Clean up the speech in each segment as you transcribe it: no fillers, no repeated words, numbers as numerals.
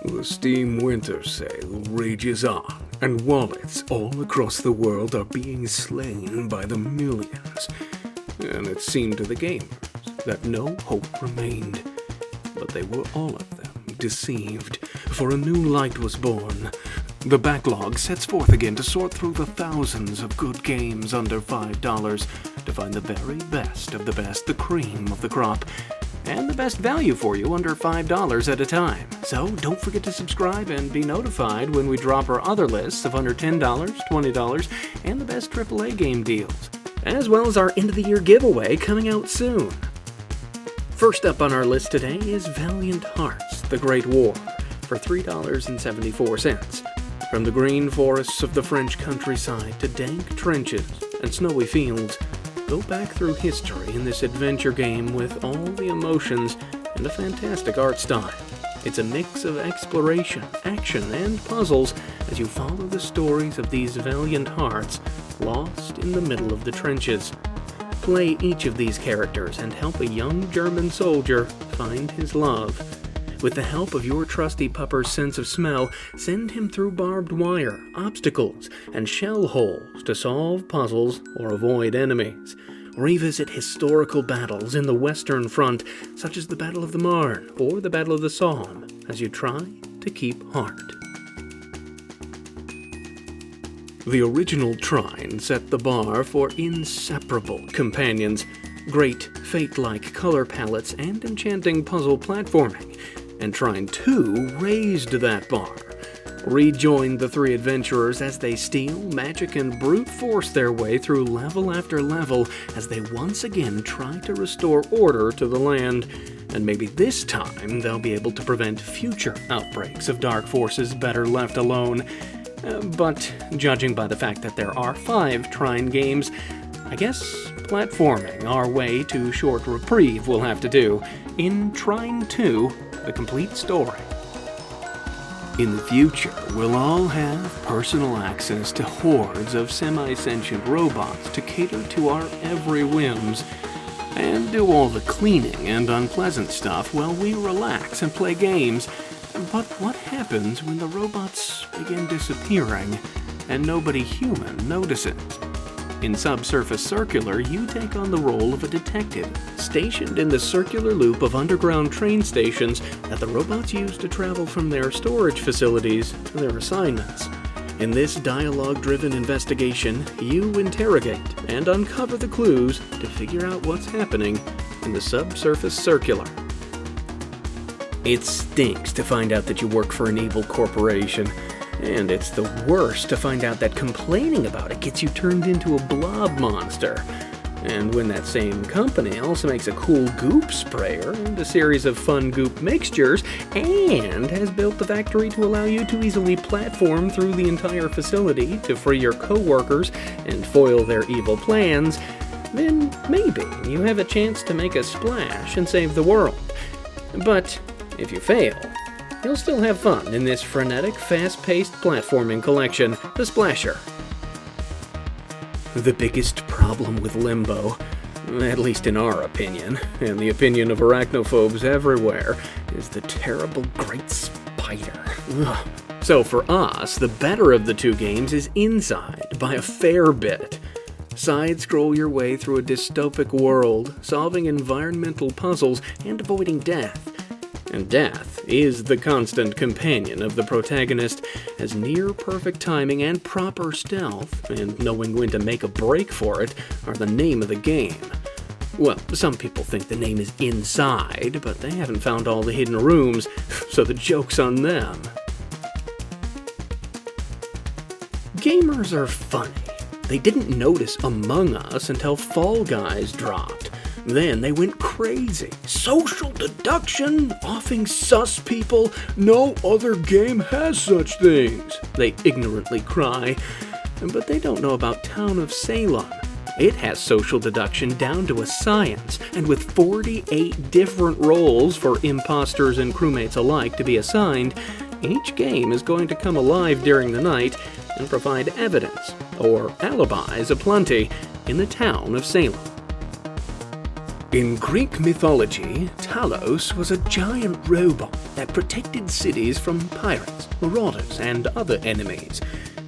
The Steam Winter Sale rages on, and wallets all across the world are being slain by the millions. And it seemed to the gamers that no hope remained. But they were all of them deceived, for a new light was born. The backlog sets forth again to sort through the thousands of good games under $5 to find the very best of the best, the cream of the crop, and the best value for you under $5 at a time. So don't forget to subscribe and be notified when we drop our other lists of under $10, $20, and the best AAA game deals, as well as our end-of-the-year giveaway coming out soon. First up on our list today is Valiant Hearts, The Great War, for $3.74. From the green forests of the French countryside to dank trenches and snowy fields, go back through history in this adventure game with all the emotions and a fantastic art style. It's a mix of exploration, action, and puzzles as you follow the stories of these valiant hearts lost in the middle of the trenches. Play each of these characters and help a young German soldier find his love. With the help of your trusty pupper's sense of smell, send him through barbed wire, obstacles, and shell holes to solve puzzles or avoid enemies. Revisit historical battles in the Western Front, such as the Battle of the Marne or the Battle of the Somme, as you try to keep heart. The original Trine set the bar for inseparable companions, great Fate-like color palettes, and enchanting puzzle platforming, and Trine II raised that bar. Rejoin the three adventurers as they steal, magic, and brute force their way through level after level as they once again try to restore order to the land. And maybe this time they'll be able to prevent future outbreaks of dark forces better left alone. But judging by the fact that there are 5 Trine games, I guess platforming our way to short reprieve will have to do in Trine II, The Complete Story. In the future, we'll all have personal access to hordes of semi-sentient robots to cater to our every whims, and do all the cleaning and unpleasant stuff while we relax and play games. But what happens when the robots begin disappearing and nobody human notices? In Subsurface Circular, you take on the role of a detective, stationed in the circular loop of underground train stations that the robots use to travel from their storage facilities to their assignments. In this dialogue-driven investigation, you interrogate and uncover the clues to figure out what's happening in the Subsurface Circular. It stinks to find out that you work for an evil corporation. And it's the worst to find out that complaining about it gets you turned into a blob monster. And when that same company also makes a cool goop sprayer and a series of fun goop mixtures, and has built the factory to allow you to easily platform through the entire facility to free your co-workers and foil their evil plans, then maybe you have a chance to make a splash and save the world. But if you fail, you'll still have fun in this frenetic, fast-paced platforming collection, The Splasher. The biggest problem with Limbo, at least in our opinion, and the opinion of arachnophobes everywhere, is the terrible Great Spider. Ugh. So for us, the better of the two games is Inside, by a fair bit. Side-scroll your way through a dystopic world, solving environmental puzzles and avoiding death. And death is the constant companion of the protagonist, as near-perfect timing and proper stealth, and knowing when to make a break for it, are the name of the game. Well, some people think the name is Inside, but they haven't found all the hidden rooms, so the joke's on them. Gamers are funny. They didn't notice Among Us until Fall Guys dropped. Then they went crazy. Social deduction, offing sus people, no other game has such things, they ignorantly cry. But they don't know about Town of Salem. It has social deduction down to a science, and with 48 different roles for imposters and crewmates alike to be assigned, each game is going to come alive during the night and provide evidence, or alibis aplenty, in the town of Salem. In Greek mythology, Talos was a giant robot that protected cities from pirates, marauders, and other enemies.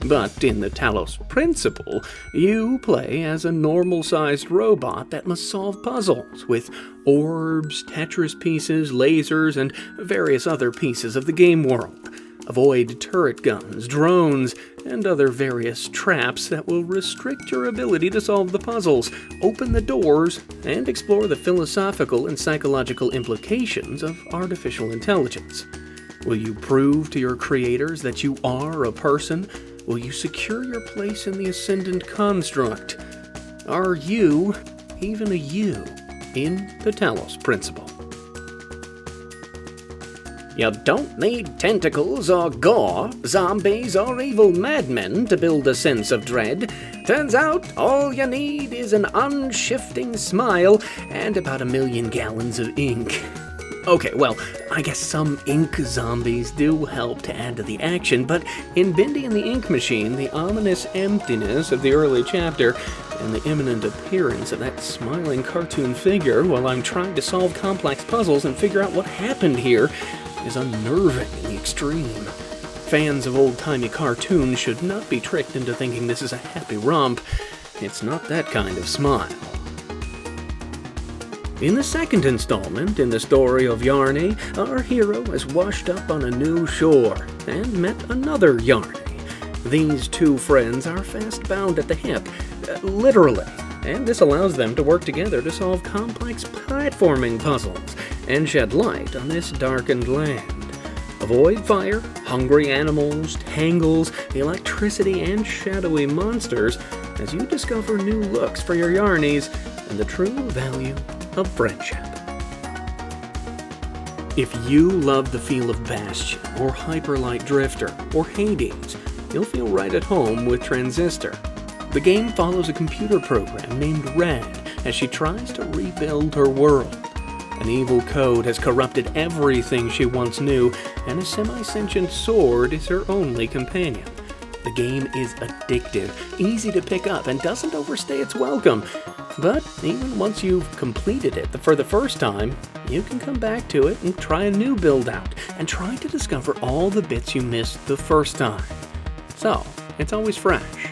But in the Talos Principle, you play as a normal-sized robot that must solve puzzles with orbs, Tetris pieces, lasers, and various other pieces of the game world. Avoid turret guns, drones, and other various traps that will restrict your ability to solve the puzzles, open the doors, and explore the philosophical and psychological implications of artificial intelligence. Will you prove to your creators that you are a person? Will you secure your place in the Ascendant construct? Are you even a you in the Talos Principle? You don't need tentacles or gore, zombies or evil madmen to build a sense of dread. Turns out all you need is an unshifting smile and about 1 million gallons of ink. Okay, well, I guess some ink zombies do help to add to the action, but in Bendy and the Ink Machine, the ominous emptiness of the early chapter and the imminent appearance of that smiling cartoon figure while I'm trying to solve complex puzzles and figure out what happened here is unnerving in the extreme. Fans of old-timey cartoons should not be tricked into thinking this is a happy romp. It's not that kind of smile. In the second installment in the story of Yarny, our hero has washed up on a new shore and met another Yarny. These two friends are fast bound at the hip, literally, and this allows them to work together to solve complex platforming puzzles and shed light on this darkened land. Avoid fire, hungry animals, tangles, electricity, and shadowy monsters as you discover new looks for your Yarnies and the true value of friendship. If you love the feel of Bastion, or Hyper Light Drifter, or Hades, you'll feel right at home with Transistor. The game follows a computer program named Red as she tries to rebuild her world. An evil code has corrupted everything she once knew, and a semi-sentient sword is her only companion. The game is addictive, easy to pick up, and doesn't overstay its welcome. But even once you've completed it for the first time, you can come back to it and try a new build-out, and try to discover all the bits you missed the first time. So, it's always fresh.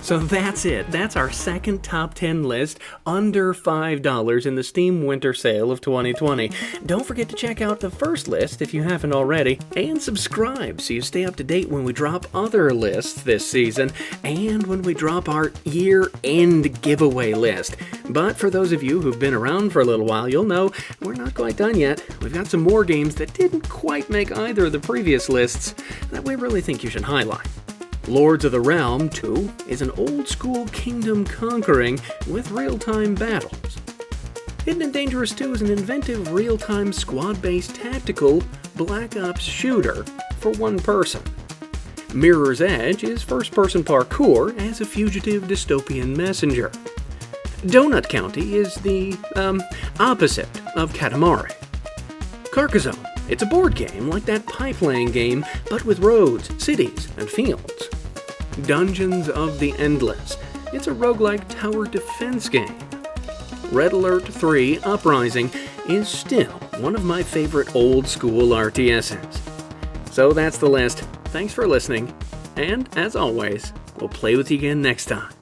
So that's it. That's our second top 10 list, under $5 in the Steam Winter Sale of 2020. Don't forget to check out the first list if you haven't already, and subscribe so you stay up to date when we drop other lists this season, and when we drop our year-end giveaway list. But for those of you who've been around for a little while, you'll know we're not quite done yet. We've got some more games that didn't quite make either of the previous lists that we really think you should highlight. Lords of the Realm 2 is an old-school kingdom conquering with real-time battles. Hidden and Dangerous 2 is an inventive real-time squad-based tactical Black Ops shooter for one person. Mirror's Edge is first-person parkour as a fugitive dystopian messenger. Donut County is the, opposite of Katamari. Carcassonne, it's a board game like that pipe-laying game, but with roads, cities, and fields. Dungeons of the Endless, it's a roguelike tower defense game. Red Alert 3 Uprising is still one of my favorite old-school RTSs. So that's the list. Thanks for listening, and as always, we'll play with you again next time.